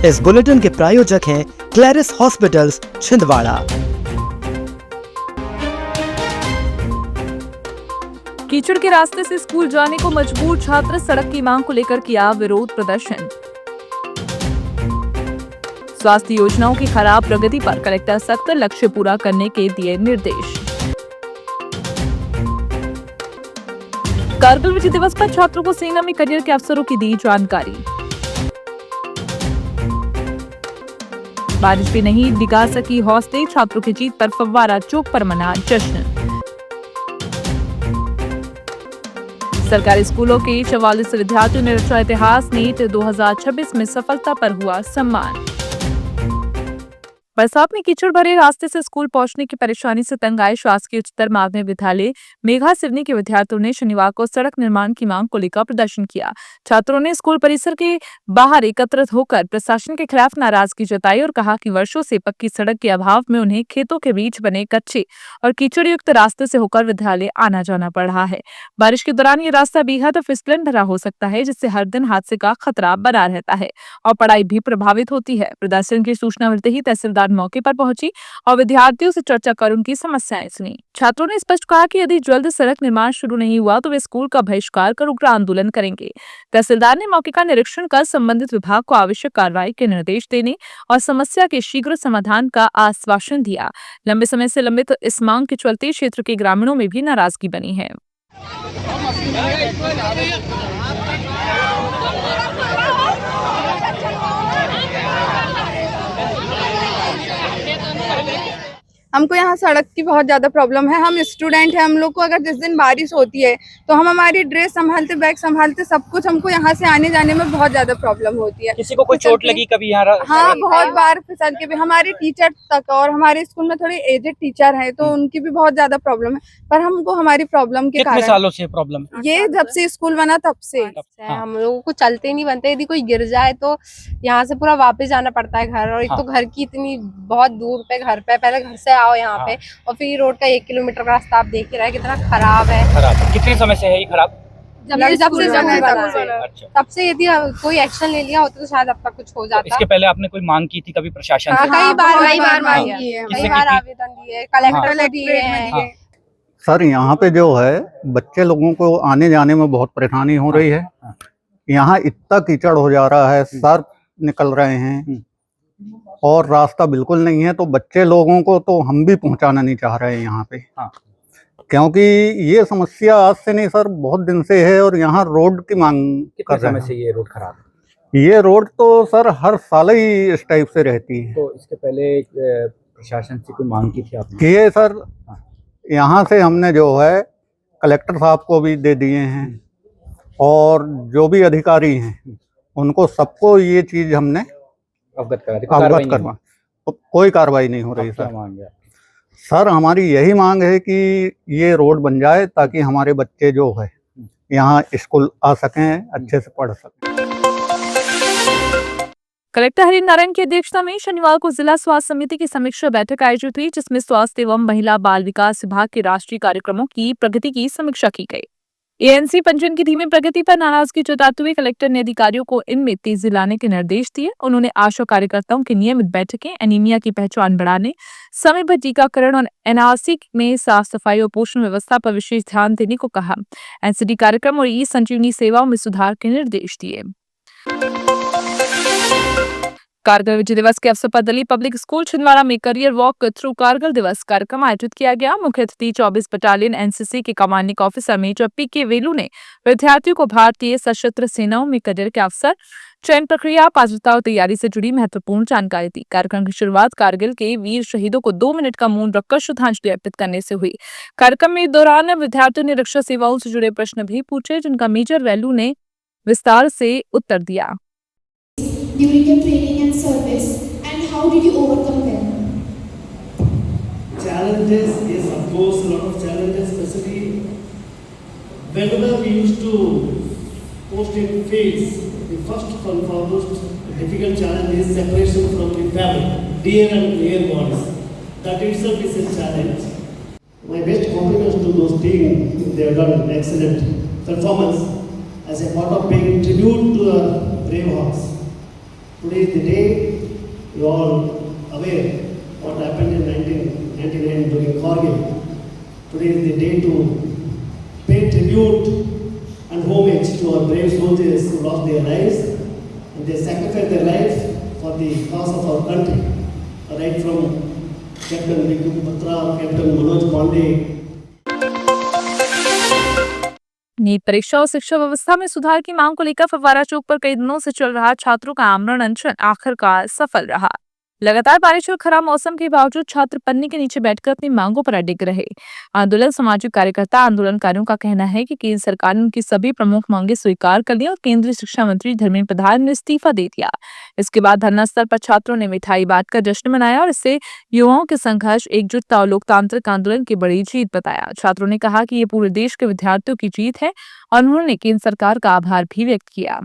इस बुलेटिन के प्रायोजक हैं क्लैरिस हॉस्पिटल्स छिंदवाड़ा। कीचड़ के रास्ते से स्कूल जाने को मजबूर छात्र, सड़क की मांग को लेकर किया विरोध प्रदर्शन। स्वास्थ्य योजनाओं की खराब प्रगति पर कलेक्टर सख्त, लक्ष्य पूरा करने के दिए निर्देश। कारगिल विजय दिवस पर छात्रों को सेना में करियर के अवसरों की दी जानकारी। बारिश भी नहीं डिगा सकी हौसले, छात्रों की जीत पर फव्वारा चौक पर मना जश्न। सरकारी स्कूलों के 44 विद्यार्थियों ने रचा इतिहास, नीट 2026 में सफलता पर हुआ सम्मान। बरसात में कीचड़ भरे रास्ते से स्कूल पहुंचने की परेशानी से तंग आए शासकीय उच्चतर माध्यमिक विद्यालय मेघा सिवनी के विद्यार्थियों ने शनिवार को सड़क निर्माण की मांग को लेकर प्रदर्शन किया। छात्रों ने स्कूल परिसर के बाहर एकत्रित होकर प्रशासन के खिलाफ नाराजगी जताई और कहा कि वर्षों से पक्की सड़क के अभाव में उन्हें खेतों के बीच बने कच्चे और कीचड़ युक्त रास्ते से होकर विद्यालय आना जाना पड़ रहा है। बारिश के दौरान ये रास्ता बेहद फिसलन भरा हो सकता है, जिससे हर दिन हादसे का खतरा बना रहता है और पढ़ाई भी प्रभावित होती है। प्रदर्शन की सूचना मिलते ही तहसीलदार मौके पर पहुंची और विद्यार्थियों से चर्चा कर उनकी समस्याएं सुनी। छात्रों ने स्पष्ट कहा कि यदि जल्द सड़क निर्माण शुरू नहीं हुआ तो वे स्कूल का बहिष्कार कर उग्र आंदोलन करेंगे। तहसीलदार ने मौके का निरीक्षण कर संबंधित विभाग को आवश्यक कार्रवाई के निर्देश देने और समस्या के शीघ्र समाधान का आश्वासन दिया। लंबे समय से लंबित इस मांग के चलते क्षेत्र के ग्रामीणों में भी नाराजगी बनी है। हमको यहाँ सड़क की बहुत ज़्यादा प्रॉब्लम है। हम स्टूडेंट हैं, हम लोग को अगर जिस दिन बारिश होती है तो हम हमारी ड्रेस संभालते, बैग संभालते, सब कुछ हमको यहाँ से आने जाने में बहुत ज़्यादा प्रॉब्लम होती है। किसी को कोई चोट लगी कभी यहाँ? हाँ, बहुत बार फिसल के भी हमारे टीचर तक, और हमारे स्कूल में थोड़े एजेड टीचर हैं तो उनकी भी बहुत ज़्यादा प्रॉब्लम है। पर हमको हमारी प्रॉब्लम के कारण, कितने सालों से प्रॉब्लम? ये जब से स्कूल बना तब से हम लोगों को चलते नहीं बनते। यदि कोई गिर जाए तो यहाँ से पूरा वापस जाना पड़ता है घर, और एक तो घर की इतनी बहुत दूर पे घर पे, पहले घर से आओ यहाँ पे और फिर रोड का 1 किलोमीटर का रास्ता आप देख ही रहे हैं कितना खराब है। कितने समय से है ये खराब? तब से यदि कोई एक्शन ले लिया होता तो शायद अब तक कुछ हो जाता। इसके पहले आपने कोई मांग की थी कभी प्रशासन से? कई बार मांगी है, कई बार आवेदन दिए, कलेक्टर दिए हैं। सर, यहाँ पे जो है बच्चे लोगों को आने जाने में बहुत परेशानी हो रही है। यहाँ इतना कीचड़ हो जा रहा है, सर्प निकल रहे हैं और रास्ता बिल्कुल नहीं है। तो बच्चे लोगों को तो हम भी पहुंचाना नहीं चाह रहे हैं यहाँ पे, क्योंकि ये समस्या आज से नहीं सर, बहुत दिन से है। और यहाँ रोड की मांग कर रहे हैं। से ये रोड खराब? ये रोड तो सर हर साल ही इस टाइप से रहती है। तो इसके पहले प्रशासन से कोई मांग की थी आपने? ये सर यहाँ से हमने जो है कलेक्टर साहब को भी दे दिए हैं और जो भी अधिकारी हैं उनको सबको ये चीज हमने अवगत करवा, तो कोई कार्रवाई नहीं हो रही सर। सर, हमारी यही मांग है कि ये रोड बन जाए ताकि हमारे बच्चे जो है यहाँ स्कूल आ सकें, अच्छे से पढ़ सकें। कलेक्टर हरि नारायण की अध्यक्षता में शनिवार को जिला स्वास्थ्य समिति की समीक्षा बैठक आयोजित हुई, जिसमें स्वास्थ्य एवं महिला बाल विकास विभाग के राष्ट्रीय कार्यक्रमों की प्रगति की समीक्षा की गई। एएनसी पंजीयन की धीमी प्रगति पर नाराजगी जताते हुए कलेक्टर ने अधिकारियों को इनमें तेजी लाने के निर्देश दिए। उन्होंने आशा कार्यकर्ताओं की नियमित बैठकें, एनीमिया की पहचान बढ़ाने, समय पर टीकाकरण और एनआरसी में साफ सफाई और पोषण व्यवस्था पर विशेष ध्यान देने को कहा। एनसीडी कार्यक्रम और ई संजीवनी सेवाओं में सुधार के निर्देश दिए। कारगिल विजय दिवस के अवसर पर दिल्ली पब्लिक स्कूल छिंदवाड़ा में करियर वॉक थ्रू कारगिल दिवस कार्यक्रम आयोजित किया गया। मुख्य अतिथि 24 बटालियन एनसीसी के कमांडिंग ऑफिसर मेजर पीके वेलू ने विद्यार्थियों को भारतीय सशस्त्र सेनाओं में करियर के अवसर, चयन प्रक्रिया, पात्रता और तैयारी से जुड़ी महत्वपूर्ण जानकारी दी। कार्यक्रम की शुरुआत कारगिल के वीर शहीदों को 2 मिनट का मौन रखकर श्रद्धांजलि अर्पित करने से हुई। कार्यक्रम में दौरान विद्यार्थियों ने रक्षा सेवाओं से जुड़े प्रश्न भी पूछे, जिनका मेजर वेलू ने विस्तार से उत्तर दिया। During your training and service, and how did you overcome them? Challenges, yes, of course, a lot of challenges, especially whenever we used to post in fields, the first and foremost difficult challenge is separation from the family, dear and near ones. That itself is a challenge. My best compliments to those teams. They have done an excellent performance as a part of paying tribute to the brave hearts. Today is the day you are aware what happened in 1999 during Kargil. Today is the day to pay tribute and homage to our brave soldiers who lost their lives and they sacrificed their lives for the cause of our country. Right from Captain Vikram Batra, Captain Manoj Pandey. NEET परीक्षा और शिक्षा व्यवस्था में सुधार की मांग को लेकर फव्वारा चौक पर कई दिनों से चल रहा छात्रों का आमरण अनशन आखिरकार सफल रहा। लगातार बारिश और खराब मौसम के बावजूद छात्र पन्नी के नीचे बैठकर अपनी मांगों पर अडिग रहे। आंदोलन सामाजिक कार्यकर्ता आंदोलनकारियों का कहना है कि केंद्र सरकार ने उनकी सभी प्रमुख मांगे स्वीकार कर ली और केंद्रीय शिक्षा मंत्री धर्मेंद्र प्रधान ने इस्तीफा दे दिया। इसके बाद धरना स्थल पर छात्रों ने मिठाई बांटकर जश्न मनाया और इससे युवाओं के संघर्ष, एकजुटता और लोकतांत्रिक आंदोलन की बड़ी जीत बताया। छात्रों ने कहा कि ये पूरे देश के विद्यार्थियों की जीत है और उन्होंने केंद्र सरकार का आभार भी व्यक्त किया।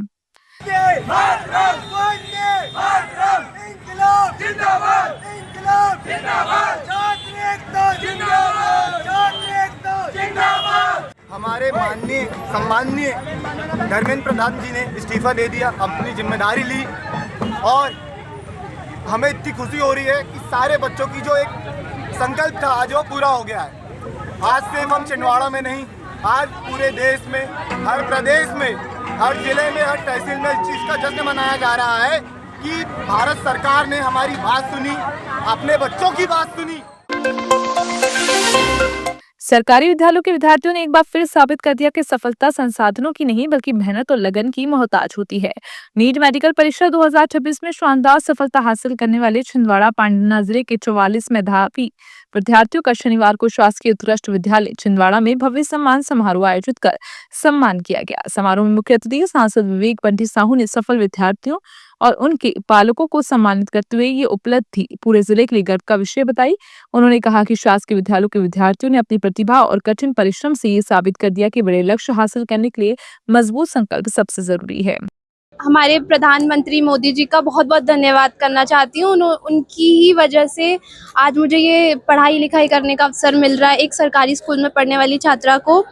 हमारे माननीय सम्माननीय धर्मेंद्र प्रधान जी ने इस्तीफा दे दिया, अपनी जिम्मेदारी ली और हमें इतनी खुशी हो रही है कि सारे बच्चों की जो एक संकल्प था आज वो पूरा हो गया है। आज सिर्फ हम छिंदवाड़ा में नहीं, आज पूरे देश में, हर प्रदेश में, हर जिले में, हर तहसील में इस चीज़ का जश्न मनाया जा रहा है कि भारत सरकार ने हमारी बात सुनी, अपने बच्चों की बात सुनी। सरकारी विद्यालयों के विद्यार्थियों ने एक बार फिर साबित कर दिया कि सफलता संसाधनों की नहीं बल्कि मेहनत और लगन की मोहताज होती है। नीट मेडिकल परीक्षा 2026 में शानदार सफलता हासिल करने वाले छिंदवाड़ा पांडुना जिले के 44 मेधावी विद्यार्थियों का शनिवार को शासकीय उत्कृष्ट विद्यालय छिंदवाड़ा में भव्य सम्मान समारोह आयोजित कर सम्मान किया गया। समारोह में मुख्य अतिथि सांसद विवेक बंटी साहू ने सफल विद्यार्थियों और उनके पालकों को सम्मानित करते हुए ये उपलब्धि पूरे जिले के लिए गर्व का विषय बताई। उन्होंने कहा कि शासकीय विद्यालयों के विद्यार्थियों ने अपनी प्रतिभा और कठिन परिश्रम से ये साबित कर दिया कि बड़े लक्ष्य हासिल करने के लिए मजबूत संकल्प सबसे जरूरी है। हमारे प्रधानमंत्री मोदी जी का बहुत बहुत धन्यवाद करना चाहती हूँ। उनकी ही वजह से आज मुझे ये पढ़ाई लिखाई करने का अवसर मिल रहा है। एक सरकारी स्कूल में पढ़ने वाली छात्रा को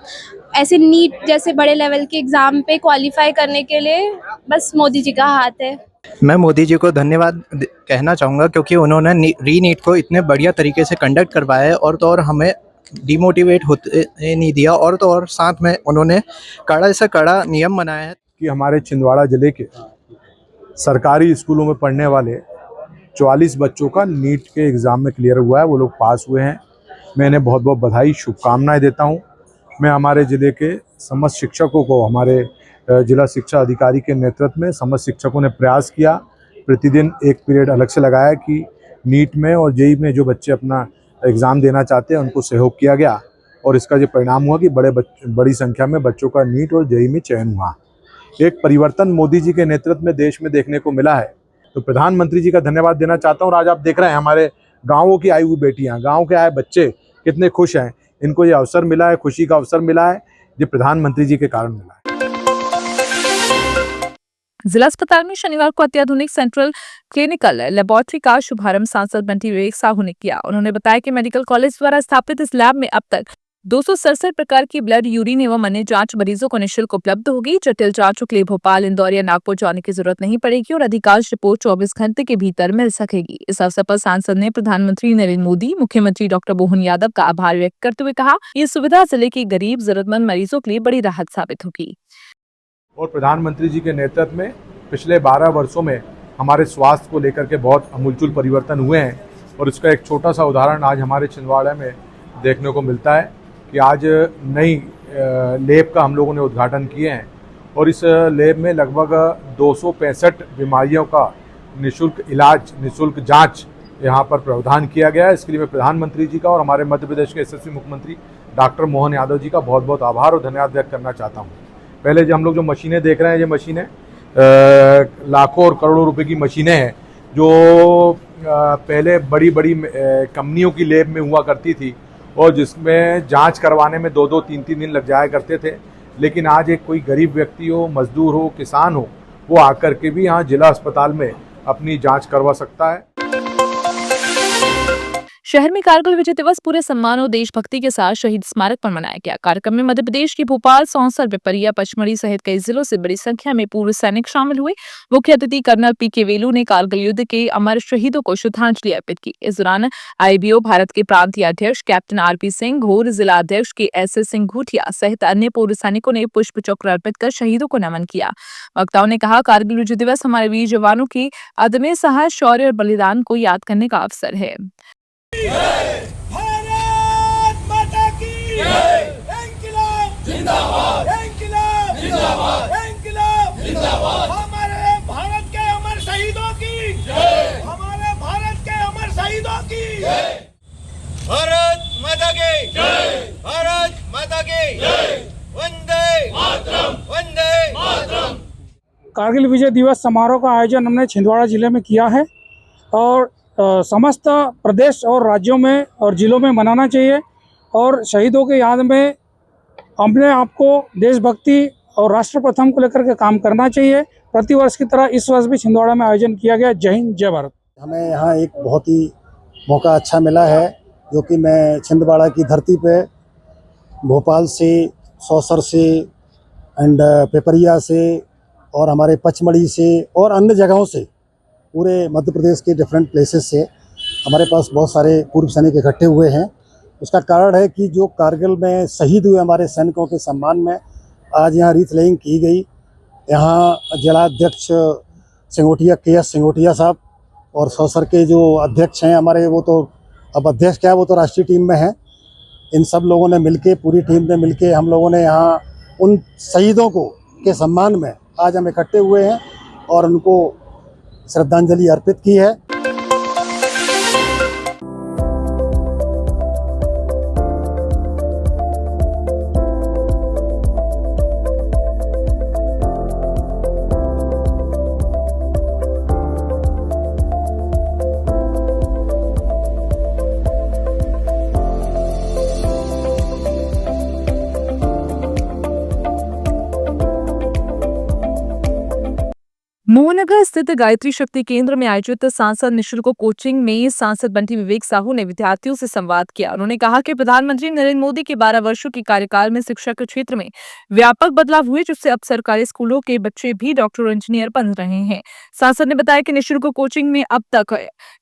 ऐसे नीट जैसे बड़े लेवल के एग्ज़ाम पे क्वालिफाई करने के लिए बस मोदी जी का हाथ है। मैं मोदी जी को धन्यवाद कहना चाहूँगा क्योंकि उन्होंने रीनीट को इतने बढ़िया तरीके से कंडक्ट करवाया है और तो और हमें डिमोटिवेट होते नहीं दिया और तो और साथ में उन्होंने कड़ा से कड़ा नियम बनाया है कि हमारे छिंदवाड़ा ज़िले के सरकारी स्कूलों में पढ़ने वाले 44 बच्चों का नीट के एग्ज़ाम में क्लियर हुआ है, वो लोग पास हुए हैं। मैं इन्हें बहुत बहुत बधाई, शुभकामनाएं देता हूं। मैं हमारे ज़िले के समस्त शिक्षकों को, हमारे जिला शिक्षा अधिकारी के नेतृत्व में समस्त शिक्षकों ने प्रयास किया, प्रतिदिन एक पीरियड अलग से लगाया कि नीट में और जेईई में जो बच्चे अपना एग्ज़ाम देना चाहते हैं उनको सहयोग किया गया और इसका जो परिणाम हुआ कि बड़ी संख्या में बच्चों का नीट और जेईई में चयन हुआ। एक परिवर्तन मोदी जी के नेतृत्व में देश में देखने को मिला है, तो प्रधानमंत्री जी का धन्यवाद देना चाहता हूँ। और आज आप देख रहे हैं हमारे गाँवों की आई हुई बेटियाँ, गाँव के आए बच्चे कितने खुश हैं। इनको ये अवसर मिला है, खुशी का अवसर मिला है, ये प्रधानमंत्री जी के कारण मिला है। जिला अस्पताल में शनिवार को अत्याधुनिक सेंट्रल क्लिनिकल लेबोरेटरी का शुभारंभ सांसद बंटी विवेक साहू ने किया। उन्होंने बताया कि मेडिकल कॉलेज द्वारा स्थापित इस लैब में अब तक 267 प्रकार की ब्लड, यूरिन एवं अन्य जांच मरीजों को निःशुल्क उपलब्ध होगी। जटिल जांचों के लिए भोपाल, इंदौर या नागपुर जाने की जरूरत नहीं पड़ेगी और अधिकांश रिपोर्ट 24 घंटे के भीतर मिल सकेगी। इस अवसर पर सांसद ने प्रधानमंत्री नरेंद्र मोदी, मुख्यमंत्री डॉक्टर मोहन यादव का आभार व्यक्त करते हुए कहा, ये सुविधा जिले के गरीब जरूरतमंद मरीजों के लिए बड़ी राहत साबित होगी। और प्रधानमंत्री जी के नेतृत्व में पिछले 12 वर्षों में हमारे स्वास्थ्य को लेकर के बहुत अमूलचूल परिवर्तन हुए हैं और इसका एक छोटा सा उदाहरण आज हमारे छिंदवाड़ा में देखने को मिलता है कि आज नई लैब का हम लोगों ने उद्घाटन किए हैं और इस लैब में लगभग 265 बीमारियों का निःशुल्क इलाज, निःशुल्क जांच यहाँ पर प्रावधान किया गया है। इसके लिए मैं प्रधानमंत्री जी का और हमारे मध्य प्रदेश के यशस्वी मुख्यमंत्री डॉक्टर मोहन यादव जी का बहुत बहुत आभार और धन्यवाद व्यक्त करना चाहता हूँ। पहले जो हम लोग जो मशीनें देख रहे हैं, ये मशीनें लाखों और करोड़ों रुपए की मशीनें हैं जो पहले बड़ी बड़ी कंपनियों की लैब में हुआ करती थी और जिसमें जांच करवाने में 2-2, 3-3 दिन लग जाया करते थे। लेकिन आज एक कोई गरीब व्यक्ति हो, मजदूर हो, किसान हो, वो आकर के भी यहाँ जिला अस्पताल में अपनी जांच करवा सकता है। शहर में कारगिल विजय दिवस पूरे सम्मान और देशभक्ति के साथ शहीद स्मारक पर मनाया गया। कार्यक्रम में मध्य प्रदेश के भोपाल, सौंसर, पिपरिया, पचमढ़ी सहित कई जिलों से बड़ी संख्या में पूर्व सैनिक शामिल हुए। मुख्य अतिथि कर्नल पी.के. वेलू ने कारगिल युद्ध के अमर शहीदों को श्रद्धांजलि अर्पित की। इस दौरान आईबीओ भारत के प्रांतीय अध्यक्ष कैप्टन आर.पी. सिंह, घोर जिला अध्यक्ष के एस.एस. सिंह घूटिया सहित अन्य पूर्व सैनिकों ने पुष्प चक्र अर्पित कर शहीदों को नमन किया। वक्ताओं ने कहा, कारगिल विजय दिवस हमारे वीर जवानों की अदम्य साहस, शौर्य और बलिदान को याद करने का अवसर है। भारत माता की इंकलाब जिंदाबाद, इंकलाब जिंदाबाद, इंकलाब जिंदाबाद। हमारे भारत के अमर शहीदों की जय, हमारे भारत के अमर शहीदों की जय। भारत माता की जय, भारत माता की जय। वंदे मातरम, वंदे मातरम। कारगिल विजय दिवस समारोह का आयोजन हमने छिंदवाड़ा जिले में किया है और समस्त प्रदेश और राज्यों में और जिलों में मनाना चाहिए और शहीदों के याद में अपने आप को देशभक्ति और राष्ट्र प्रथम को लेकर के काम करना चाहिए। प्रतिवर्ष की तरह इस वर्ष भी छिंदवाड़ा में आयोजन किया गया। जय हिंद, जय भारत। हमें यहाँ एक बहुत ही मौका अच्छा मिला है, जो कि मैं छिंदवाड़ा की धरती पे भोपाल से, सौंसर से एंड पिपरिया से और हमारे पचमढ़ी से और अन्य जगहों से, पूरे मध्य प्रदेश के डिफरेंट प्लेसेस से हमारे पास बहुत सारे पूर्व सैनिक इकट्ठे हुए हैं। उसका कारण है कि जो कारगिल में शहीद हुए हमारे सैनिकों के सम्मान में आज यहाँ रीथ लेइंग की गई। यहाँ जिलाध्यक्ष सिंगोटिया के.एस. सिंगोटिया साहब और सौंसर के जो अध्यक्ष हैं हमारे, वो तो अब अध्यक्ष क्या है, वो तो राष्ट्रीय टीम में हैं। इन सब लोगों ने मिलके, पूरी टीम ने मिलके हम लोगों ने यहाँ उन शहीदों को के सम्मान में आज हम इकट्ठे हुए हैं और उनको श्रद्धांजलि अर्पित की है। मोहनगर स्थित गायत्री शक्ति केंद्र में आयोजित सांसद निशुल्क कोचिंग में सांसद बंटी विवेक साहू ने विद्यार्थियों से संवाद किया। उन्होंने कहा कि प्रधानमंत्री नरेंद्र मोदी के 12 वर्षों के कार्यकाल में शिक्षा के क्षेत्र में व्यापक बदलाव हुए, जिससे अब सरकारी स्कूलों के बच्चे भी डॉक्टर और इंजीनियर बन रहे हैं। सांसद ने बताया कि निशुल्क कोचिंग में अब तक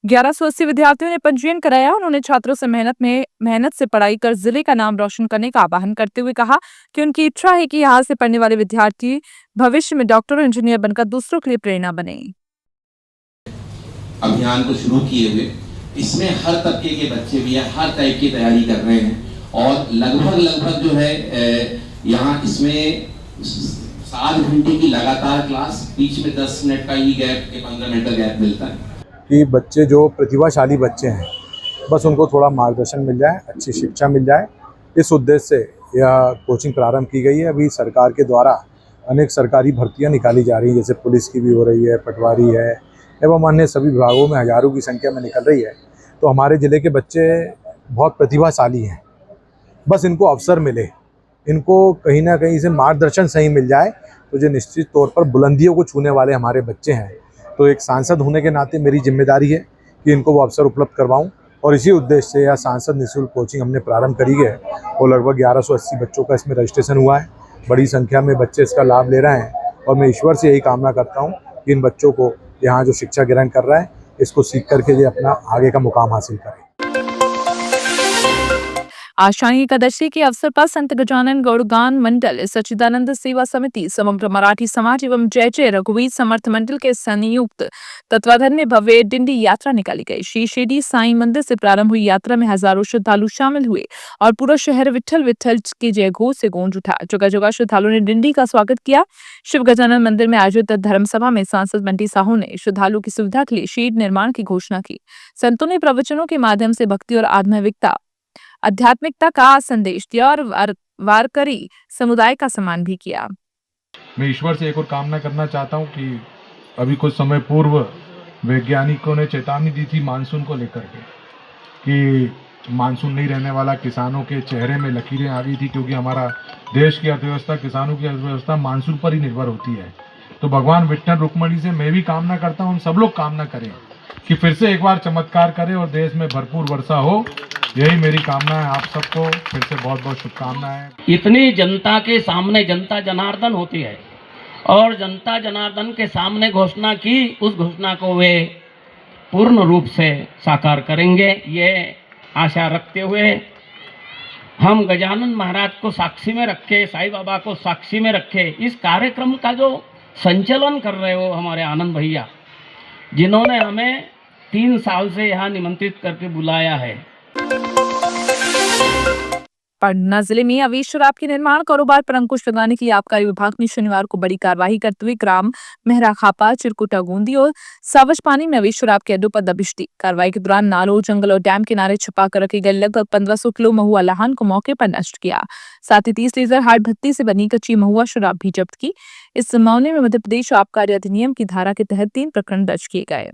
1180 विद्यार्थियों ने पंजीयन कराया। उन्होंने छात्रों से मेहनत से पढ़ाई कर जिले का नाम रोशन करने का आह्वान करते हुए कहा कि उनकी इच्छा है कि यहाँ से पढ़ने वाले विद्यार्थी भविष्य में डॉक्टर और इंजीनियर बनकर दूसरों के लिए प्रेरणा बने। अभियान को शुरू किए हुए इसमें हर तबके के बच्चे भी है, हर टाइप की तैयारी कर रहे हैं और लगभग जो है यहाँ इसमें 7 घंटे की लगातार क्लास, बीच में 10 मिनट का ही गैप, 15 मिनट का गैप मिलता है कि बच्चे जो प्रतिभाशाली बच्चे हैं, बस उनको थोड़ा मार्गदर्शन मिल जाए, अच्छी शिक्षा मिल जाए, इस उद्देश्य से यह कोचिंग प्रारंभ की गई है। अभी सरकार के द्वारा अनेक सरकारी भर्तियां निकाली जा रही हैं, जैसे पुलिस की भी हो रही है, पटवारी है एवं अन्य सभी विभागों में हजारों की संख्या में निकल रही है। तो हमारे ज़िले के बच्चे बहुत प्रतिभाशाली हैं, बस इनको अवसर मिले, इनको कहीं ना कहीं से मार्गदर्शन सही मिल जाए तो जो निश्चित तौर पर बुलंदियों को छूने वाले हमारे बच्चे हैं। तो एक सांसद होने के नाते मेरी जिम्मेदारी है कि इनको वो अवसर उपलब्ध करवाऊँ और इसी उद्देश्य से यह सांसद निःशुल्क कोचिंग हमने प्रारंभ करी है और लगभग 1180 बच्चों का इसमें रजिस्ट्रेशन हुआ है। बड़ी संख्या में बच्चे इसका लाभ ले रहे हैं और मैं ईश्वर से यही कामना करता हूँ कि इन बच्चों को यहाँ जो शिक्षा ग्रहण कर रहे हैं, इसको सीख करके ये अपना आगे का मुकाम हासिल करें। आषाढ़ी एकादशी के अवसर पर संत गजानन गौड़गान मंडल, सच्चिदानंद सेवा समिति, समग्र मराठी समाज एवं जय जय रघुवीर समर्थ मंडल के संयुक्त तत्वाधान में भव्य डिंडी यात्रा निकाली गई। श्री शिरडी साईं मंदिर से प्रारंभ हुई यात्रा में हजारों श्रद्धालु शामिल हुए और पूरा शहर विठल विठल के जय घोष से गूंज उठा। जगह जगह श्रद्धालुओं ने डिंडी का स्वागत किया। शिव गजानन मंदिर में आयोजित धर्मसभा में सांसद बंटी साहू ने श्रद्धालुओं की सुविधा के लिए शेड निर्माण की घोषणा की। संतों ने प्रवचनों के माध्यम से भक्ति और आध्यात्मिकता का संदेश दिया और वारकरी समुदाय का सम्मान भी किया। मैं ईश्वर से एक और कामना करना चाहता हूं कि अभी कुछ समय पूर्व वैज्ञानिकों ने चेतावनी दी थी मानसून को लेकर के कि मानसून नहीं रहने वाला, किसानों के चेहरे में लकीरें आ गई थी, क्योंकि हमारा देश की अर्थव्यवस्था, किसानों की अर्थव्यवस्था मानसून पर ही निर्भर होती है। तो भगवान विठ्ठल रुक्मणी से मैं भी कामना करता हूँ, हम सब लोग कामना करें कि फिर से एक बार चमत्कार करे और देश में भरपूर वर्षा हो। यही मेरी कामना है। आप सबको फिर से बहुत बहुत शुभकामनाएं। इतनी जनता के सामने जनता जनार्दन होती है और जनता जनार्दन के सामने घोषणा की, उस घोषणा को वे पूर्ण रूप से साकार करेंगे, ये आशा रखते हुए हम गजानन महाराज को साक्षी में रखे, साईं बाबा को साक्षी में रखे, इस कार्यक्रम का जो संचालन कर रहे हो हमारे आनंद भैया, जिन्होंने हमें 3 साल से यहाँ निमंत्रित करके बुलाया है। पन्ना जिले में अवैध शराब के निर्माण कारोबार पर अंकुश लगाने के लिए आबकारी विभाग ने शनिवार को बड़ी कार्रवाई करते हुए ग्राम मेहरा खापा, चिरकुटा गोंदी और सावज पानी में अवैध शराब के अड्डों पर दबिश दी। कार्रवाई के दौरान नालों, जंगल और डैम किनारे छुपा कर रखे गए लगभग 1500 किलो महुआ लहान को मौके पर नष्ट किया। साथ ही 30 लीटर हार्ड भट्टी से बनी कच्ची महुआ शराब भी जब्त की। इस मामले में मध्य प्रदेश आबकारी अधिनियम की धारा के तहत 3 प्रकरण दर्ज किए गए।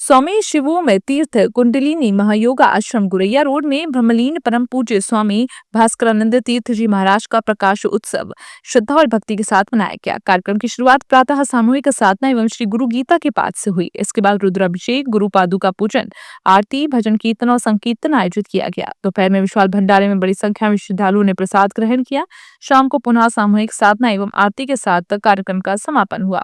स्वामी शिवो में तीर्थ कुंडलिनी महायोगा आश्रम गुरैया रोड में ब्रह्मलीन परम पूज्य स्वामी भास्करानंद तीर्थ जी महाराज का प्रकाश उत्सव श्रद्धा और भक्ति के साथ मनाया गया। कार्यक्रम की शुरुआत प्रातः सामूहिक साधना एवं श्री गुरु गीता के पाठ से हुई। इसके बाद रुद्राभिषेक, गुरु पादुका पूजन, आरती, भजन कीर्तन और संकीर्तन आयोजित किया गया। दोपहर में विशाल भंडारे में बड़ी संख्या में श्रद्धालुओं ने प्रसाद ग्रहण किया। शाम को पुनः सामूहिक साधना एवं आरती के साथ कार्यक्रम का समापन हुआ।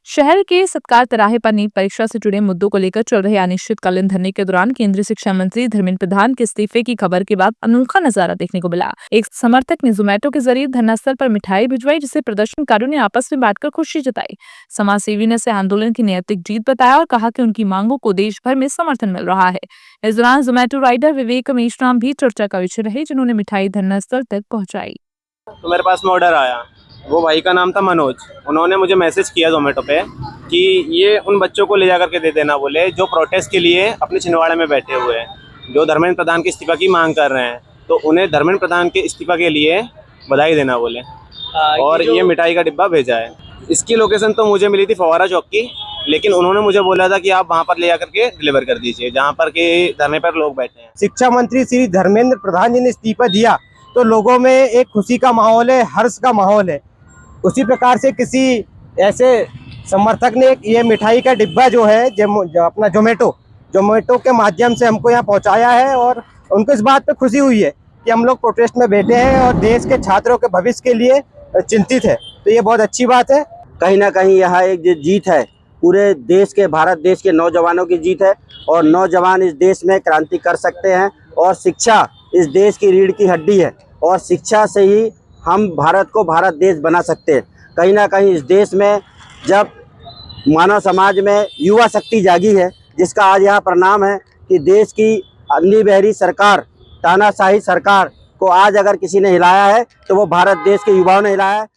शहर के सत्कार तिराहे पर नीट परीक्षा से जुड़े मुद्दों को लेकर चल रहे अनिश्चितकालीन धरने के दौरान केंद्रीय शिक्षा मंत्री धर्मेंद्र प्रधान के इस्तीफे की खबर के बाद अनोखा नजारा देखने को मिला। एक समर्थक ने जोमेटो के जरिए धरना स्थल पर मिठाई भिजवाई, जिसे प्रदर्शनकारियों ने आपस में बांटकर खुशी जताई। समाजसेवी ने इसे आंदोलन की नैतिक जीत बताया और कहा कि उनकी मांगों को देश भर में समर्थन मिल रहा है। इस दौरान जोमेटो राइडर विवेक मेश्राम भी चर्चा का विषय रहे, जिन्होंने मिठाई धरना स्थल तक पहुँचाई। तो मेरे पास में ऑर्डर आया, वो भाई का नाम था मनोज। उन्होंने मुझे मैसेज किया जोमेटो पे कि ये उन बच्चों को ले जा करके दे देना बोले जो प्रोटेस्ट के लिए अपने छिंदवाड़ा में बैठे हुए हैं, जो धर्मेंद्र प्रधान के इस्तीफा की मांग कर रहे हैं। तो उन्हें धर्मेंद्र प्रधान के इस्तीफा के लिए बधाई देना बोले और ये मिठाई का डिब्बा भेजा है। इसकी लोकेशन तो मुझे मिली थी फवारा चौक की, लेकिन उन्होंने मुझे बोला था कि आप वहाँ पर ले जाकर के डिलीवर कर दीजिए जहाँ पर के धरने पर लोग बैठे हैं। शिक्षा मंत्री श्री धर्मेंद्र प्रधान जी ने इस्तीफा दिया तो लोगों में एक खुशी का माहौल है, हर्ष का माहौल है। उसी प्रकार से किसी ऐसे समर्थक ने ये मिठाई का डिब्बा जो है अपना जोमेटो के माध्यम से हमको यहाँ पहुँचाया है और उनको इस बात पे खुशी हुई है कि हम लोग प्रोटेस्ट में बैठे हैं और देश के छात्रों के भविष्य के लिए चिंतित है। तो ये बहुत अच्छी बात है। कहीं ना कहीं यह एक जो जीत है पूरे देश के, भारत देश के नौजवानों की जीत है और नौजवान इस देश में क्रांति कर सकते हैं और शिक्षा इस देश की रीढ़ की हड्डी है और शिक्षा से ही हम भारत को भारत देश बना सकते हैं। कहीं ना कहीं इस देश में जब मानव समाज में युवा शक्ति जागी है, जिसका आज यहाँ परिणाम है कि देश की अंधी बहरी सरकार, तानाशाही सरकार को आज अगर किसी ने हिलाया है तो वो भारत देश के युवाओं ने हिलाया है।